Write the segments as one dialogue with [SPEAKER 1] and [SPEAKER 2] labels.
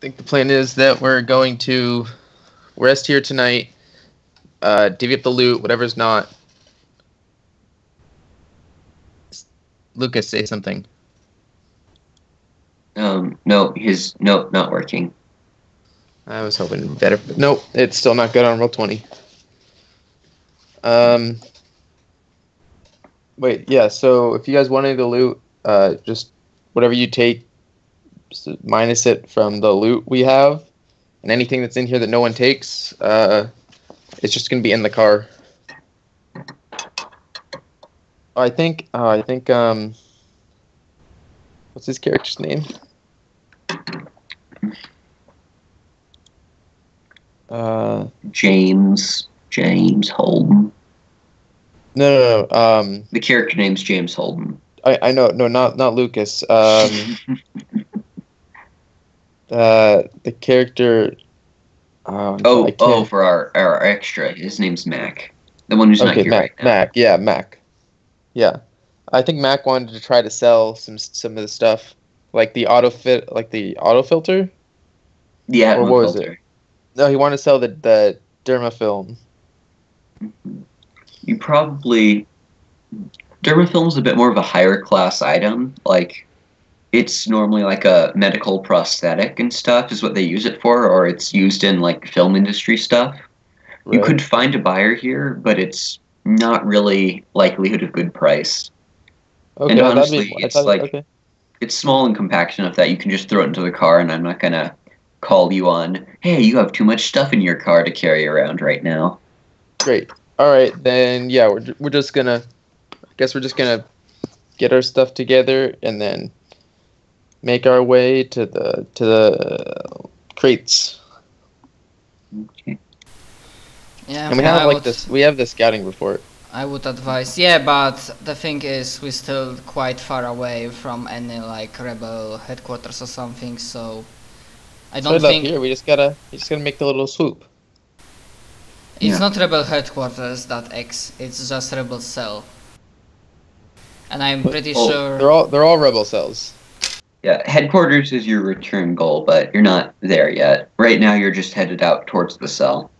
[SPEAKER 1] think the plan is that we're going to rest here tonight, divvy up the loot, whatever's not. Lucas, say something.
[SPEAKER 2] No, not working.
[SPEAKER 1] I was hoping better. Nope, it's still not good on Roll20. Wait, yeah, so if you guys want any of the loot, just whatever you take, minus it from the loot we have, and anything that's in here that no one takes, it's just going to be in the car. I think, what's his character's name?
[SPEAKER 2] James Holden.
[SPEAKER 1] No.
[SPEAKER 2] The character name's James Holden.
[SPEAKER 1] I know, no, not Lucas. The character.
[SPEAKER 2] For our extra, his name's Mac. The one who's not here right now.
[SPEAKER 1] Mac. Yeah, I think Mac wanted to try to sell some of the stuff, like the auto filter.
[SPEAKER 2] Yeah,
[SPEAKER 1] or what was it? No, he wanted to sell the dermafilm.
[SPEAKER 2] You probably dermafilm's a bit more of a higher class item. Like, it's normally like a medical prosthetic and stuff is what they use it for, or it's used in like film industry stuff. Right. You could find a buyer here, but it's not really likelihood of good price.
[SPEAKER 1] Okay,
[SPEAKER 2] and honestly, it's small in compaction of that. You can just throw it into the car, and I'm not gonna call you on, hey, you have too much stuff in your car to carry around right now.
[SPEAKER 1] Great. All right, then, yeah, we're just gonna, I guess we're just gonna get our stuff together and then make our way to the crates.
[SPEAKER 2] Okay.
[SPEAKER 3] Yeah,
[SPEAKER 1] and we have we have the scouting report.
[SPEAKER 3] I would advise, yeah, but the thing is, we're still quite far away from any like rebel headquarters or something, so I don't think
[SPEAKER 1] here. We just gotta make the little swoop.
[SPEAKER 3] It's not rebel headquarters .x. It's just rebel cell, and I'm pretty sure
[SPEAKER 1] they're all rebel cells.
[SPEAKER 2] Yeah, headquarters is your return goal, but you're not there yet. Right now, you're just headed out towards the cell.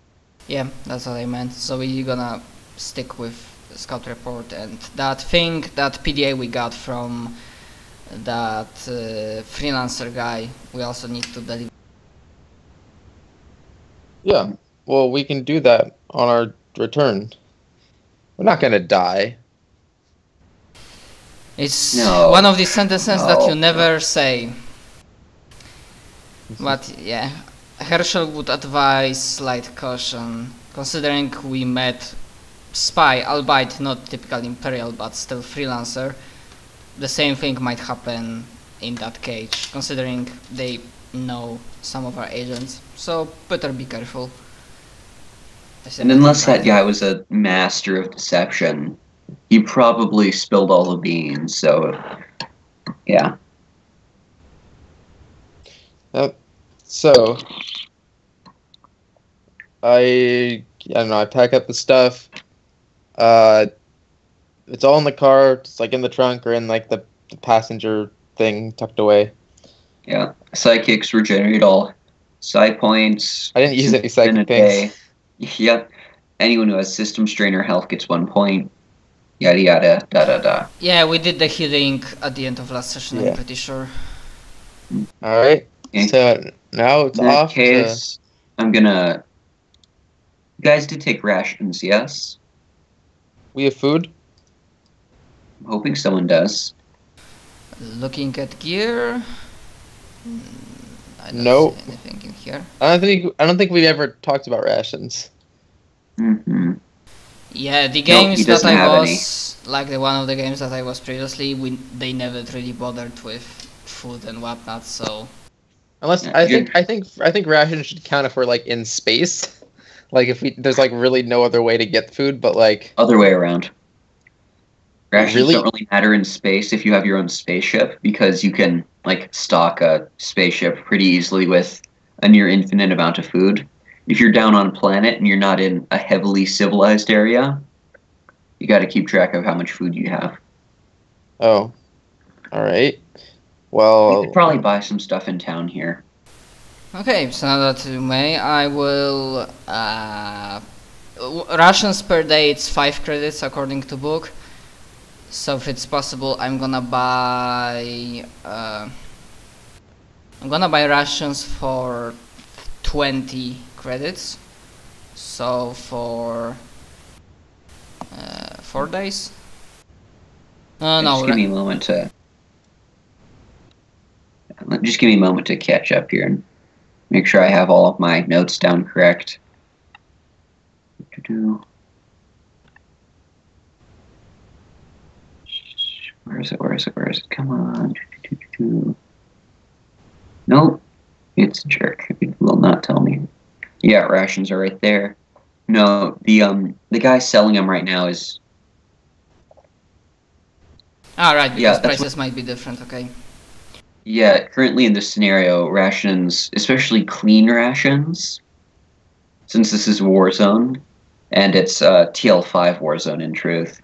[SPEAKER 3] Yeah, that's what I meant. So we're gonna stick with the scout report and that thing, that PDA we got from that freelancer guy. We also need to deliver.
[SPEAKER 1] Yeah, well, we can do that on our return. We're not gonna die.
[SPEAKER 3] It's one of these sentences that you never say. But yeah, Herschel would advise slight caution, considering we met spy, albeit not typical Imperial, but still freelancer. The same thing might happen in that cage, considering they know some of our agents. So better be careful.
[SPEAKER 2] And unless that guy was a master of deception, he probably spilled all the beans, so yeah.
[SPEAKER 1] So I don't know, I pack up the stuff. It's all in the car, it's like in the trunk or in like the passenger thing tucked away.
[SPEAKER 2] Yeah. Psychics regenerate all psi points.
[SPEAKER 1] I didn't use any psychic things.
[SPEAKER 2] Yep. Anyone who has system strain or health gets 1 point. Yada yada da.
[SPEAKER 3] Yeah, we did the healing at the end of last session, I'm pretty sure.
[SPEAKER 1] Alright. Okay. So now it's off. In that
[SPEAKER 2] case, I'm gonna... You guys did take rations, yes?
[SPEAKER 1] We have food?
[SPEAKER 2] I'm hoping someone does.
[SPEAKER 3] Looking at gear... I don't see anything in here.
[SPEAKER 1] I don't think we've ever talked about rations.
[SPEAKER 2] Mm-hmm.
[SPEAKER 3] Yeah, the games that I was like the one of the games that I was previously, they never really bothered with food and whatnot. So
[SPEAKER 1] unless I think rations should count if we're like in space, like if there's like really no other way to get food, but like
[SPEAKER 2] other way around. Rations don't really matter in space if you have your own spaceship, because you can like stock a spaceship pretty easily with a near infinite amount of food. If you're down on a planet and you're not in a heavily civilized area, you got to keep track of how much food you have.
[SPEAKER 1] Oh, all right. Well,
[SPEAKER 2] you could probably buy some stuff in town here.
[SPEAKER 3] Okay, so now that you may, I will. Rations per day, it's 5 credits according to book. So if it's possible, I'm gonna buy. I'm gonna buy rations for 20 credits. So for 4 days. No,
[SPEAKER 2] Just give me a moment to. Just give me a moment to catch up here and make sure I have all of my notes down correct. Where is it? Where is it? Where is it? Come on. Nope. It's a jerk. It will not tell me. Yeah, rations are right there. No, the guy selling them right now is.
[SPEAKER 3] Right, because
[SPEAKER 2] Yeah,
[SPEAKER 3] prices might be different. Okay.
[SPEAKER 2] Yeah, currently in this scenario, rations, especially clean rations, since this is Warzone, and it's TL5 Warzone in truth,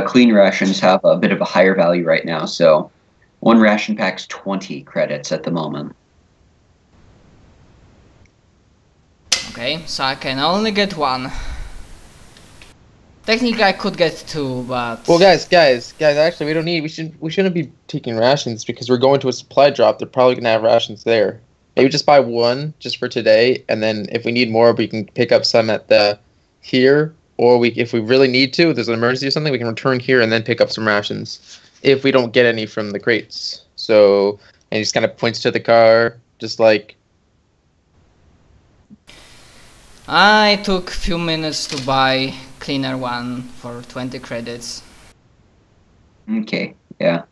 [SPEAKER 2] clean rations have a bit of a higher value right now, so one ration pack's 20 credits at the moment.
[SPEAKER 3] Okay, so I can only get one. Technically, I could get 2, but
[SPEAKER 1] Well, guys, actually, we shouldn't be taking rations because we're going to a supply drop. They're probably gonna have rations there. Maybe just buy one just for today, and then if we need more, we can pick up some at the here, or if we really need to, if there's an emergency or something, we can return here and then pick up some rations if we don't get any from the crates. So, and he just kind of points to the car, just like.
[SPEAKER 3] I took few minutes to buy cleaner one for 20 credits.
[SPEAKER 2] Okay, yeah.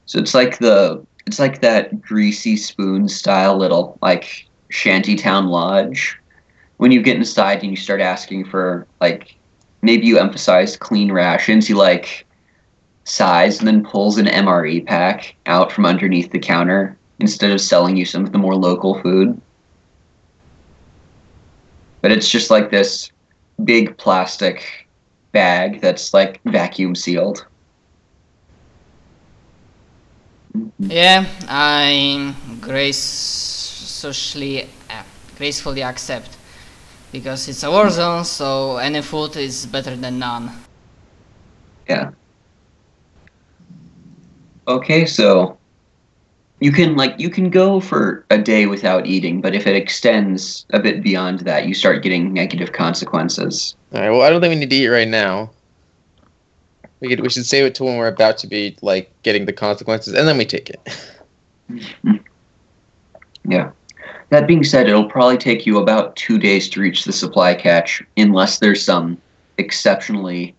[SPEAKER 2] So it's like that greasy spoon style little like shantytown lodge. When you get inside and you start asking for like maybe you emphasize clean rations, you like size and then pulls an MRE pack out from underneath the counter instead of selling you some of the more local food. But it's just like this big plastic bag that's like vacuum sealed.
[SPEAKER 3] Yeah, I gracefully accept, because it's a war zone, so any food is better than none.
[SPEAKER 2] Yeah. Okay, so you can go for a day without eating, but if it extends a bit beyond that, you start getting negative consequences.
[SPEAKER 1] All right. Well, I don't think we need to eat right now. We should save it to when we're about to be like getting the consequences, and then we take it.
[SPEAKER 2] Yeah. That being said, it'll probably take you about 2 days to reach the supply catch, unless there's some exceptionally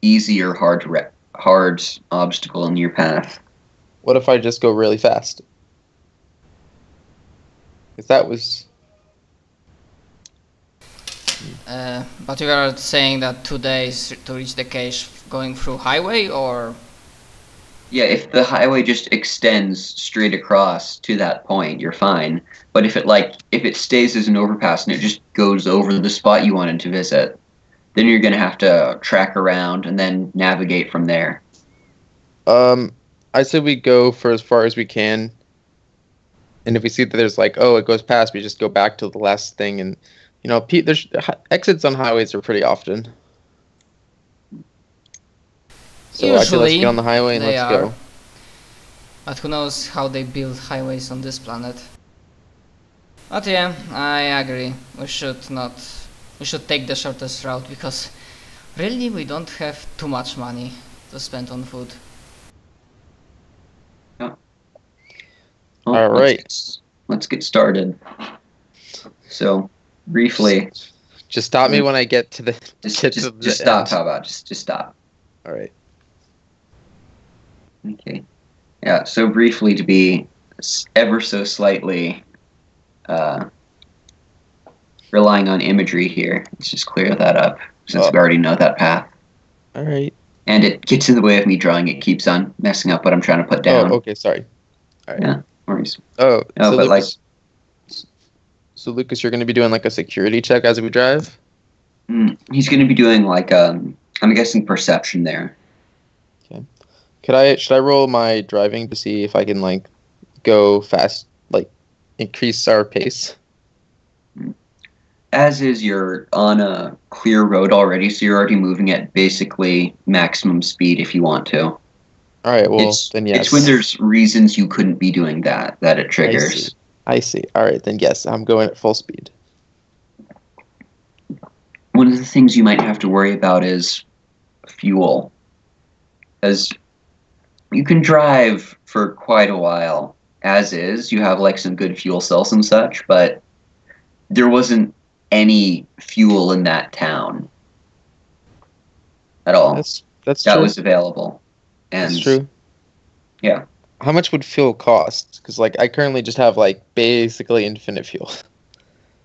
[SPEAKER 2] easy or hard obstacle in your path.
[SPEAKER 1] What if I just go really fast? Because that was.
[SPEAKER 3] But you are saying that 2 days to reach the cache going through highway, or?
[SPEAKER 2] Yeah, if the highway just extends straight across to that point, you're fine. But if it stays as an overpass and it just goes over the spot you wanted to visit, then you're gonna have to track around and then navigate from there.
[SPEAKER 1] I say we go for as far as we can, and if we see that there's like, oh, it goes past, we just go back to the last thing, and there's exits on highways are pretty often. So I say let's get on the highway and let's go.
[SPEAKER 3] But who knows how they build highways on this planet? But yeah, I agree. We should take the shortest route, because really we don't have too much money to spend on food.
[SPEAKER 2] Well,
[SPEAKER 1] all right,
[SPEAKER 2] let's get started. So, briefly,
[SPEAKER 1] just stop me when I get to the.
[SPEAKER 2] Just stop. How about just stop?
[SPEAKER 1] All right.
[SPEAKER 2] Okay. Yeah. So briefly, to be ever so slightly relying on imagery here, let's just clear that up since we already know that path.
[SPEAKER 1] All right.
[SPEAKER 2] And it gets in the way of me drawing. It keeps on messing up what I'm trying to put down.
[SPEAKER 1] Oh, okay. Sorry. All right.
[SPEAKER 2] Yeah. Worries.
[SPEAKER 1] Oh,
[SPEAKER 2] no,
[SPEAKER 1] so
[SPEAKER 2] but
[SPEAKER 1] Lucas, so Lucas, you're going to be doing like a security check as we drive?
[SPEAKER 2] He's going to be doing like I'm guessing perception there.
[SPEAKER 1] Okay. Should I roll my driving to see if I can like go fast, like increase our pace.
[SPEAKER 2] As is, you're on a clear road already, so you're already moving at basically maximum speed if you want to.
[SPEAKER 1] All right, well, then yes.
[SPEAKER 2] It's when there's reasons you couldn't be doing that it triggers.
[SPEAKER 1] I see. All right, then yes, I'm going at full speed.
[SPEAKER 2] One of the things you might have to worry about is fuel. As you can drive for quite a while, as is. You have like some good fuel cells and such, but there wasn't any fuel in that town at all.
[SPEAKER 1] That's
[SPEAKER 2] that
[SPEAKER 1] true.
[SPEAKER 2] Was available. And
[SPEAKER 1] that's true.
[SPEAKER 2] Yeah.
[SPEAKER 1] How much would fuel cost? Because like I currently just have like basically infinite fuel.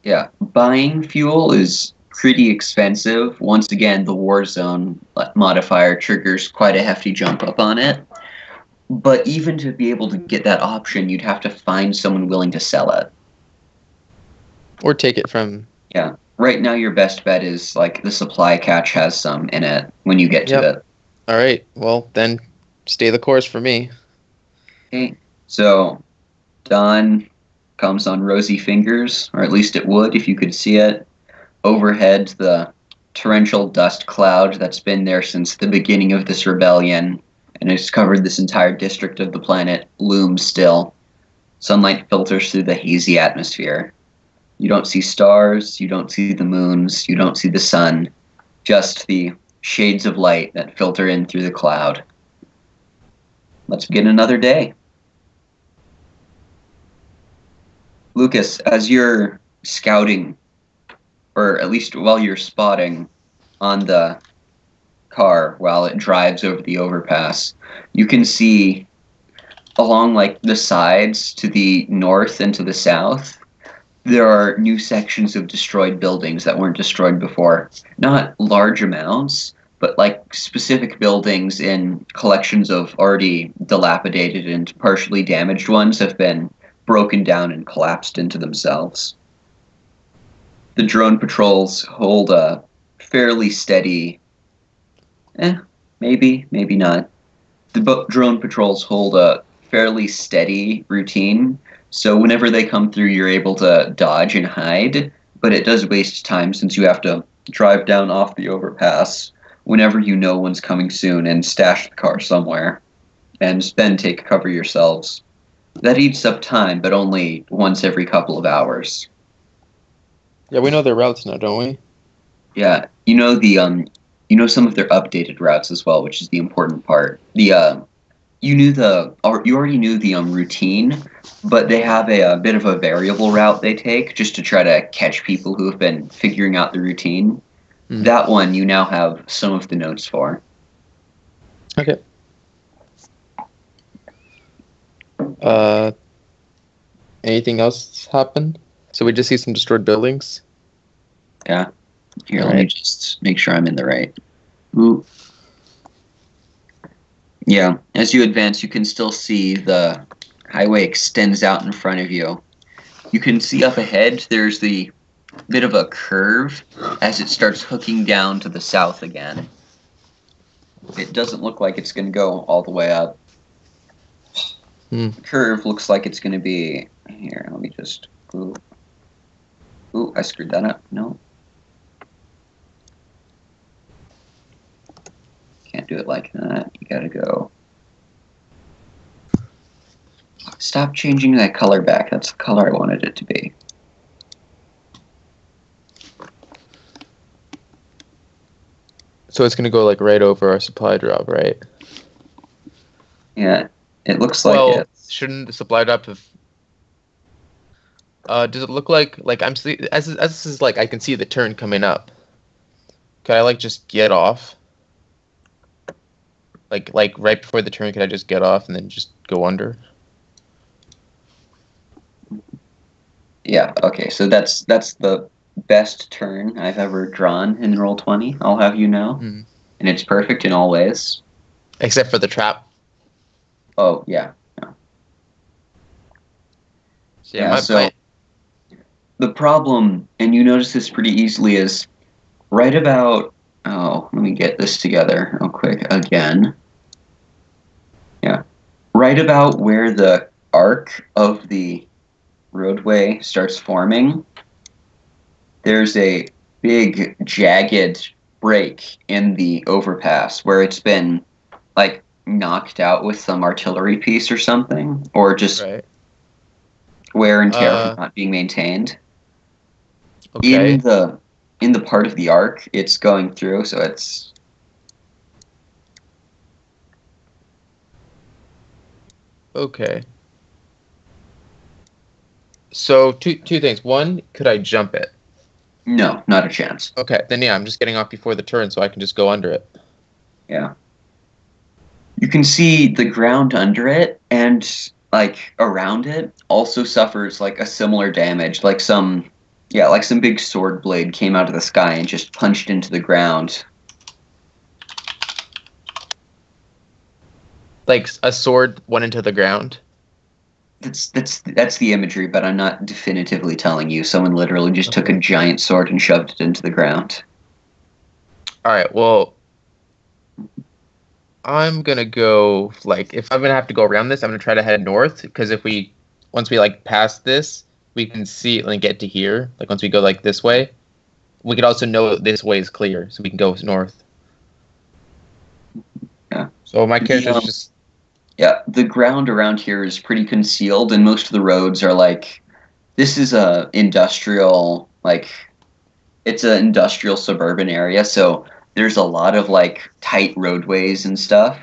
[SPEAKER 2] Yeah, buying fuel is pretty expensive. Once again, the war zone modifier triggers quite a hefty jump up on it. But even to be able to get that option, you'd have to find someone willing to sell it.
[SPEAKER 1] Or take it from...
[SPEAKER 2] Yeah. Right now, your best bet is, like, the supply catch has some in it when you get to it.
[SPEAKER 1] All right. Well, then stay the course for me.
[SPEAKER 2] Okay. So, dawn comes on rosy fingers, or at least it would if you could see it. Overhead, the torrential dust cloud that's been there since the beginning of this rebellion and has covered this entire district of the planet looms still. Sunlight filters through the hazy atmosphere. You don't see stars, you don't see the moons, you don't see the sun, just the shades of light that filter in through the cloud. Let's begin another day. Lucas, as you're scouting, or at least while you're spotting on the car while it drives over the overpass, you can see along like the sides to the north and to the south, there are new sections of destroyed buildings that weren't destroyed before. Not large amounts, but like specific buildings in collections of already dilapidated and partially damaged ones have been broken down and collapsed into themselves. The drone patrols hold a fairly steady, maybe not. The drone patrols hold a fairly steady routine, so whenever they come through, you're able to dodge and hide, but it does waste time since you have to drive down off the overpass whenever you know one's coming soon and stash the car somewhere, and then take cover yourselves. That eats up time, but only once every couple of hours.
[SPEAKER 1] Yeah, we know their routes now, don't we?
[SPEAKER 2] Yeah, you know some of their updated routes as well, which is the important part. You already knew the routine, but they have a bit of a variable route they take just to try to catch people who have been figuring out the routine. Mm. That one you now have some of the notes for.
[SPEAKER 1] Okay. Anything else happen? So we just see some destroyed buildings?
[SPEAKER 2] Yeah. Here, let me just make sure I'm in the right. Ooh. Yeah, as you advance, you can still see the highway extends out in front of you. You can see up ahead, there's the bit of a curve as it starts hooking down to the south again. It doesn't look like it's going to go all the way up. The curve looks like it's going to be... Here, let me just... Ooh, I screwed that up. No. Can't do it like that. You gotta go. Stop changing that color back. That's the color I wanted it to be.
[SPEAKER 1] So it's gonna go like right over our supply drop, right?
[SPEAKER 2] Yeah, it looks like it.
[SPEAKER 1] Shouldn't the supply drop have... does it look like I'm as this is like I can see the turn coming up? Could I like just get off? Like right before the turn, could I just get off and then just go under?
[SPEAKER 2] Yeah. Okay. So that's the best turn I've ever drawn in Roll20. I'll have you know, and it's perfect in all ways,
[SPEAKER 1] except for the trap.
[SPEAKER 2] Oh yeah. So the problem, and you notice this pretty easily, is right about... Oh, let me get this together real quick again. Yeah. Right about where the arc of the roadway starts forming, there's a big jagged break in the overpass where it's been like knocked out with some artillery piece or something, or just
[SPEAKER 1] Right.
[SPEAKER 2] wear and tear from not being maintained.
[SPEAKER 1] Okay.
[SPEAKER 2] In the part of the arc it's going through, so it's
[SPEAKER 1] Okay. So two things. One, could I jump it?
[SPEAKER 2] no, not a chance.
[SPEAKER 1] Okay, then yeah, I'm just getting off before the turn so I can just go under it.
[SPEAKER 2] Yeah. You can see the ground under it and like around it also suffers like a similar damage, like some big sword blade came out of the sky and just punched into the ground.
[SPEAKER 1] Like a sword went into the ground.
[SPEAKER 2] That's the imagery, but I'm not definitively telling you. Someone literally just took a giant sword and shoved it into the ground.
[SPEAKER 1] All right, well, I'm gonna go, like, if I'm gonna have to go around this, I'm gonna try to head north, because once we like pass this, we can see and get to here. Like once we go like this way, we could also know this way is clear, so we can go north.
[SPEAKER 2] Yeah.
[SPEAKER 1] So my character's just.
[SPEAKER 2] Yeah, the ground around here is pretty concealed, and most of the roads are like, this is a industrial, like, it's an industrial suburban area, so there's a lot of like tight roadways and stuff.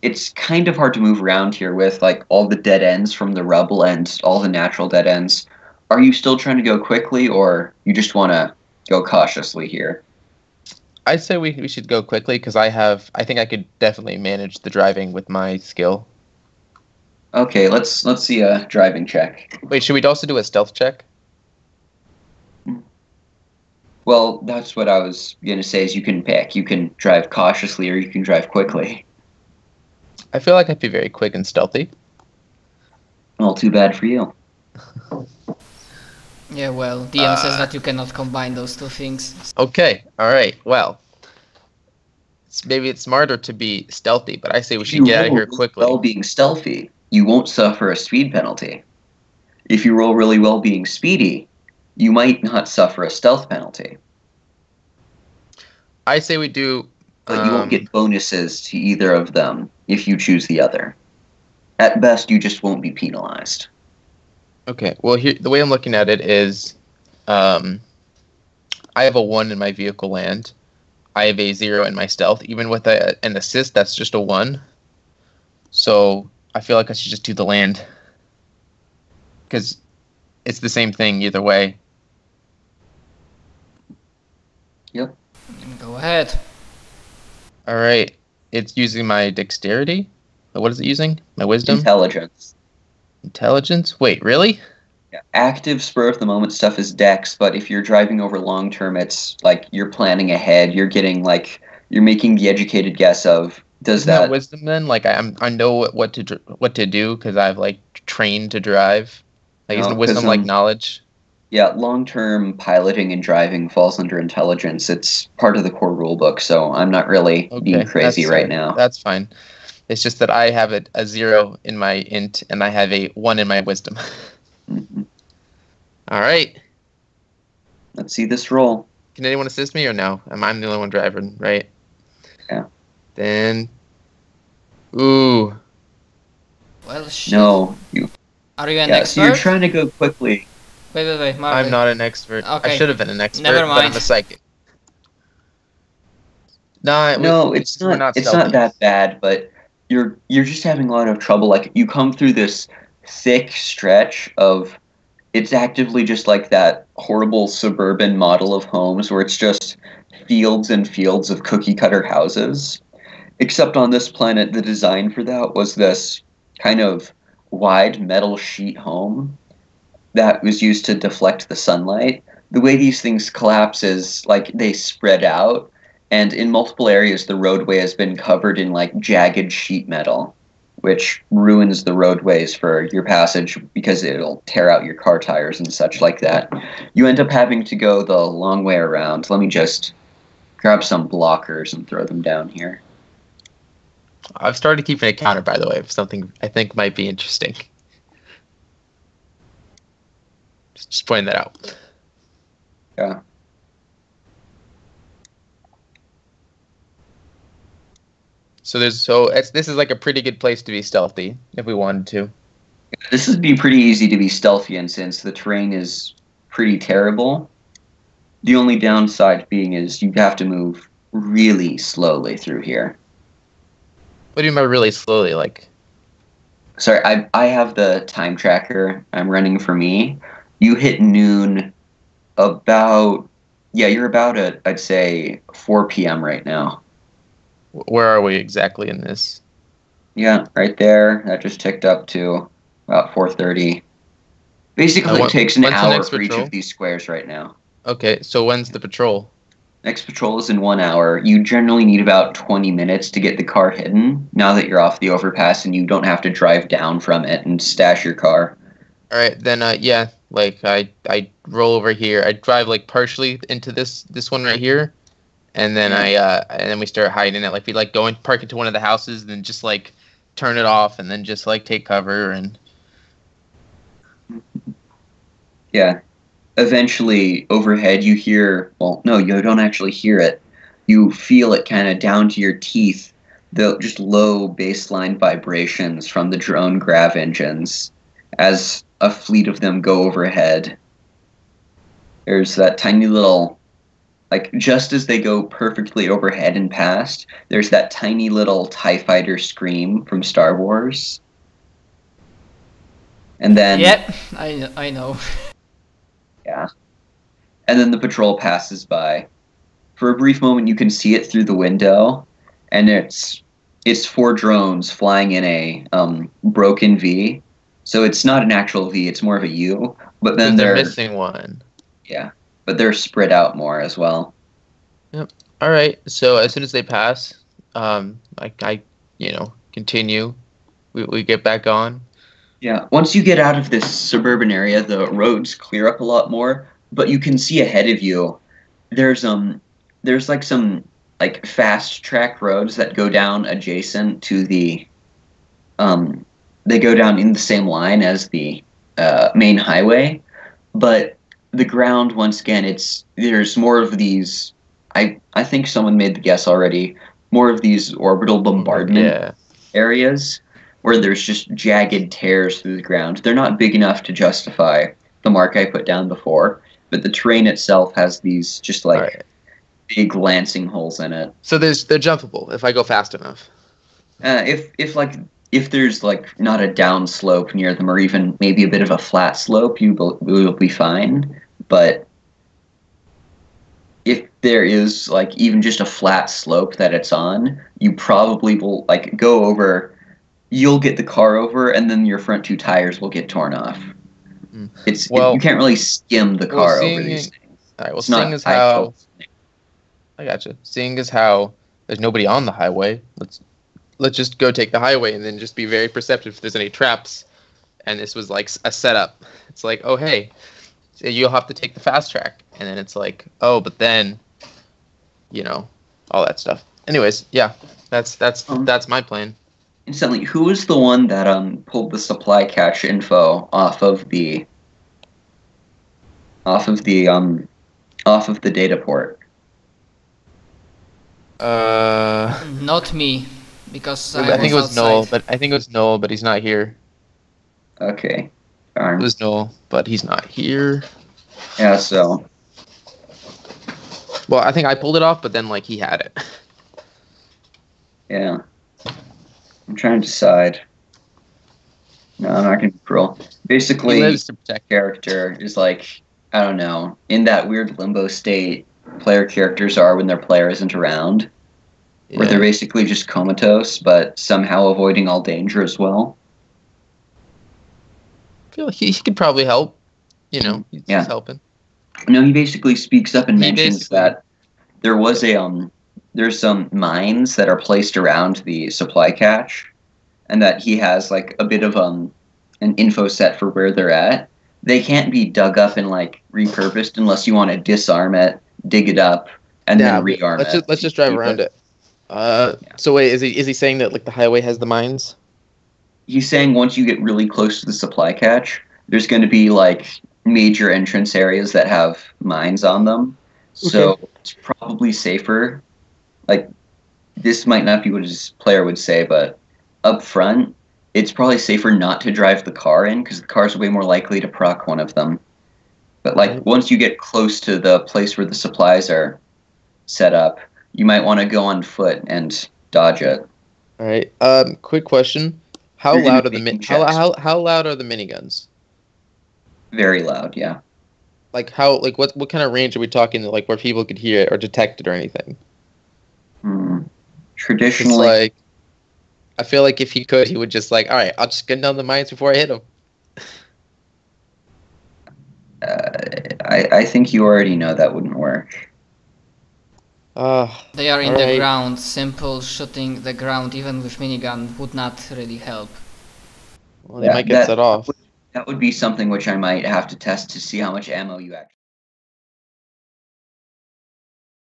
[SPEAKER 2] It's kind of hard to move around here with like all the dead ends from the rubble and all the natural dead ends. Are you still trying to go quickly, or you just want to go cautiously here?
[SPEAKER 1] I'd say we should go quickly, because I think I could definitely manage the driving with my skill.
[SPEAKER 2] Okay, let's see a driving check.
[SPEAKER 1] Wait, should we also do a stealth check?
[SPEAKER 2] Well, that's what I was going to say, is you can pick. You can drive cautiously or you can drive quickly.
[SPEAKER 1] I feel like I'd be very quick and stealthy.
[SPEAKER 2] Well, too bad for you.
[SPEAKER 3] Yeah, well, DM says that you cannot combine those two things.
[SPEAKER 1] Okay, alright, well. Maybe it's smarter to be stealthy, but I say we should get out of here quickly.
[SPEAKER 2] Well, being stealthy, you won't suffer a speed penalty. If you roll really well being speedy, you might not suffer a stealth penalty.
[SPEAKER 1] I say we do...
[SPEAKER 2] But you won't get bonuses to either of them if you choose the other. At best, you just won't be penalized.
[SPEAKER 1] Okay, well, here the way I'm looking at it is, I have a 1 in my vehicle land. I have a 0 in my stealth. Even with an assist, that's just a 1. So I feel like I should just do the land, because it's the same thing either way.
[SPEAKER 2] Yep.
[SPEAKER 3] Go ahead.
[SPEAKER 1] All right, it's using my dexterity. What is it using? My wisdom?
[SPEAKER 2] Intelligence.
[SPEAKER 1] Intelligence? Wait, really?
[SPEAKER 2] Yeah. Active spur of the moment stuff is dex, but if you're driving over long term, it's like you're planning ahead. You're getting like you're making the educated guess of does
[SPEAKER 1] Isn't that wisdom then? Like I know what to do because I've like trained to drive. Like isn't wisdom like knowledge?
[SPEAKER 2] Yeah, long term piloting and driving falls under intelligence. It's part of the core rule book, so I'm not really being crazy right now.
[SPEAKER 1] That's fine. It's just that I have a 0 in my int and I have a 1 in my wisdom.
[SPEAKER 2] Mm-hmm.
[SPEAKER 1] All right.
[SPEAKER 2] Let's see this roll.
[SPEAKER 1] Can anyone assist me or no? I'm the only one driving, right?
[SPEAKER 2] Yeah.
[SPEAKER 1] Then, ooh.
[SPEAKER 3] Well, shit.
[SPEAKER 2] No,
[SPEAKER 3] Are you an expert?
[SPEAKER 2] So you're trying to go quickly.
[SPEAKER 3] Wait, Marvin.
[SPEAKER 1] I'm not an expert.
[SPEAKER 3] Okay.
[SPEAKER 1] I should have been an expert,
[SPEAKER 3] Never mind.
[SPEAKER 1] but I'm a psychic.
[SPEAKER 2] No, it's not. It's not that bad, but you're just having a lot of trouble. Like you come through this thick stretch of. It's actively just like that horrible suburban model of homes where it's just fields and fields of cookie cutter houses. Except on this planet, the design for that was this kind of wide metal sheet home that was used to deflect the sunlight. The way these things collapse is like they spread out, and in multiple areas the roadway has been covered in like jagged sheet metal, which ruins the roadways for your passage because it'll tear out your car tires and such like that. You end up having to go the long way around. Let me just grab some blockers and throw them down here.
[SPEAKER 1] I've started keeping a counter, by the way, of something I think might be interesting. Just pointing that out.
[SPEAKER 2] Yeah.
[SPEAKER 1] So this is like a pretty good place to be stealthy if we wanted to.
[SPEAKER 2] This would be pretty easy to be stealthy in, since the terrain is pretty terrible. The only downside being is you have to move really slowly through here.
[SPEAKER 1] What do you mean by really slowly? Like,
[SPEAKER 2] Sorry, I have the time tracker I'm running for me. You hit noon about, yeah, you're about at, I'd say, 4 p.m. right now.
[SPEAKER 1] where are we exactly in this?
[SPEAKER 2] Yeah, right there. That just ticked up to about 4:30. Basically, it takes an
[SPEAKER 1] when's the
[SPEAKER 2] hour
[SPEAKER 1] next
[SPEAKER 2] for each
[SPEAKER 1] patrol?
[SPEAKER 2] of these squares right now.
[SPEAKER 1] Okay, so when's the patrol?
[SPEAKER 2] Next patrol is in 1 hour. You generally need about 20 minutes to get the car hidden, now that you're off the overpass and you don't have to drive down from it and stash your car.
[SPEAKER 1] All right, then yeah, like I roll over here. I drive like partially into this one right here, and then and then we start hiding it. Like we like go and park into one of the houses, and then just like turn it off, and then just like take cover and.
[SPEAKER 2] Yeah. Eventually, overhead, you hear, well, no, you don't actually hear it. You feel it kind of down to your teeth, the just low baseline vibrations from the drone grav engines as a fleet of them go overhead. There's that tiny little, like, just as they go perfectly overhead and past, there's that tiny little TIE fighter scream from Star Wars. And then...
[SPEAKER 3] Yep, I know.
[SPEAKER 2] Yeah. And then the patrol passes by. For a brief moment, you can see it through the window, and it's 4 drones flying in a broken V. So it's not an actual V; it's more of a U. But then
[SPEAKER 1] they're missing one.
[SPEAKER 2] Yeah, but they're spread out more as well.
[SPEAKER 1] Yep. All right. So as soon as they pass, I continue. We get back on.
[SPEAKER 2] Yeah, once you get out of this suburban area, the roads clear up a lot more, but you can see ahead of you, there's like some like fast track roads that go down adjacent to the, they go down in the same line as the main highway, but the ground, once again, there's more of these, I think someone made the guess already, more of these orbital bombardment areas, where there's just jagged tears through the ground. They're not big enough to justify the mark I put down before, but the terrain itself has these just like big lancing holes in it.
[SPEAKER 1] So they're jumpable if I go fast enough.
[SPEAKER 2] If there's like not a down slope near them, or even maybe a bit of a flat slope, you will be fine. But if there is like even just a flat slope that it's on, you probably will like go over. You'll get the car over, and then your front 2 tires will get torn off. You can't really skim the car over these things.
[SPEAKER 1] All right. Well, seeing as how I gotcha. Seeing as how there's nobody on the highway, let's just go take the highway, and then just be very perceptive if there's any traps. And this was like a setup. It's like, oh hey, so you'll have to take the fast track, and then it's like, oh, but then, all that stuff. Anyways, yeah, that's my plan.
[SPEAKER 2] Instantly, who was the one that pulled the supply cache info off of the data port?
[SPEAKER 3] Not me, because
[SPEAKER 1] I think it was Noel, but he's not here.
[SPEAKER 2] Okay.
[SPEAKER 1] It was Noel, but he's not here.
[SPEAKER 2] Yeah, so.
[SPEAKER 1] Well, I think I pulled it off, but then like he had it.
[SPEAKER 2] Yeah. I'm trying to decide. No, I'm not going to be cruel. Basically,
[SPEAKER 1] he lives to protect.
[SPEAKER 2] Character is like, I don't know, in that weird limbo state player characters are when their player isn't around, where they're basically just comatose, but somehow avoiding all danger as well.
[SPEAKER 1] I feel like he could probably help. He's helping.
[SPEAKER 2] No, he basically speaks up and mentions that there was there's some mines that are placed around the supply cache, and that he has like a bit of an info set for where they're at. They can't be dug up and like repurposed unless you want to disarm it, dig it up, and then rearm it.
[SPEAKER 1] Let's just drive around it. So wait, is he saying that like the highway has the mines?
[SPEAKER 2] He's saying once you get really close to the supply cache, there's going to be like major entrance areas that have mines on them. So it's probably safer. Like, this might not be what his player would say, but up front, it's probably safer not to drive the car in because the car's way more likely to proc one of them. But like once you get close to the place where the supplies are set up, you might want to go on foot and dodge it.
[SPEAKER 1] All right. Quick question: How
[SPEAKER 2] You're
[SPEAKER 1] loud are
[SPEAKER 2] gonna
[SPEAKER 1] the
[SPEAKER 2] be making
[SPEAKER 1] how loud are the miniguns?
[SPEAKER 2] Very loud, yeah.
[SPEAKER 1] Like what kind of range are we talking? Like where people could hear it or detect it or anything? It's
[SPEAKER 2] Traditionally,
[SPEAKER 1] like I feel like if he could, he would just like, all right, I'll just gun down the mines before I hit him.
[SPEAKER 2] I think you already know that wouldn't work.
[SPEAKER 3] They are in the
[SPEAKER 1] alright.
[SPEAKER 3] ground. Simple shooting the ground even with minigun would not really help.
[SPEAKER 1] Well, they might get set off.
[SPEAKER 2] That would be something which I might have to test to see how much ammo you actually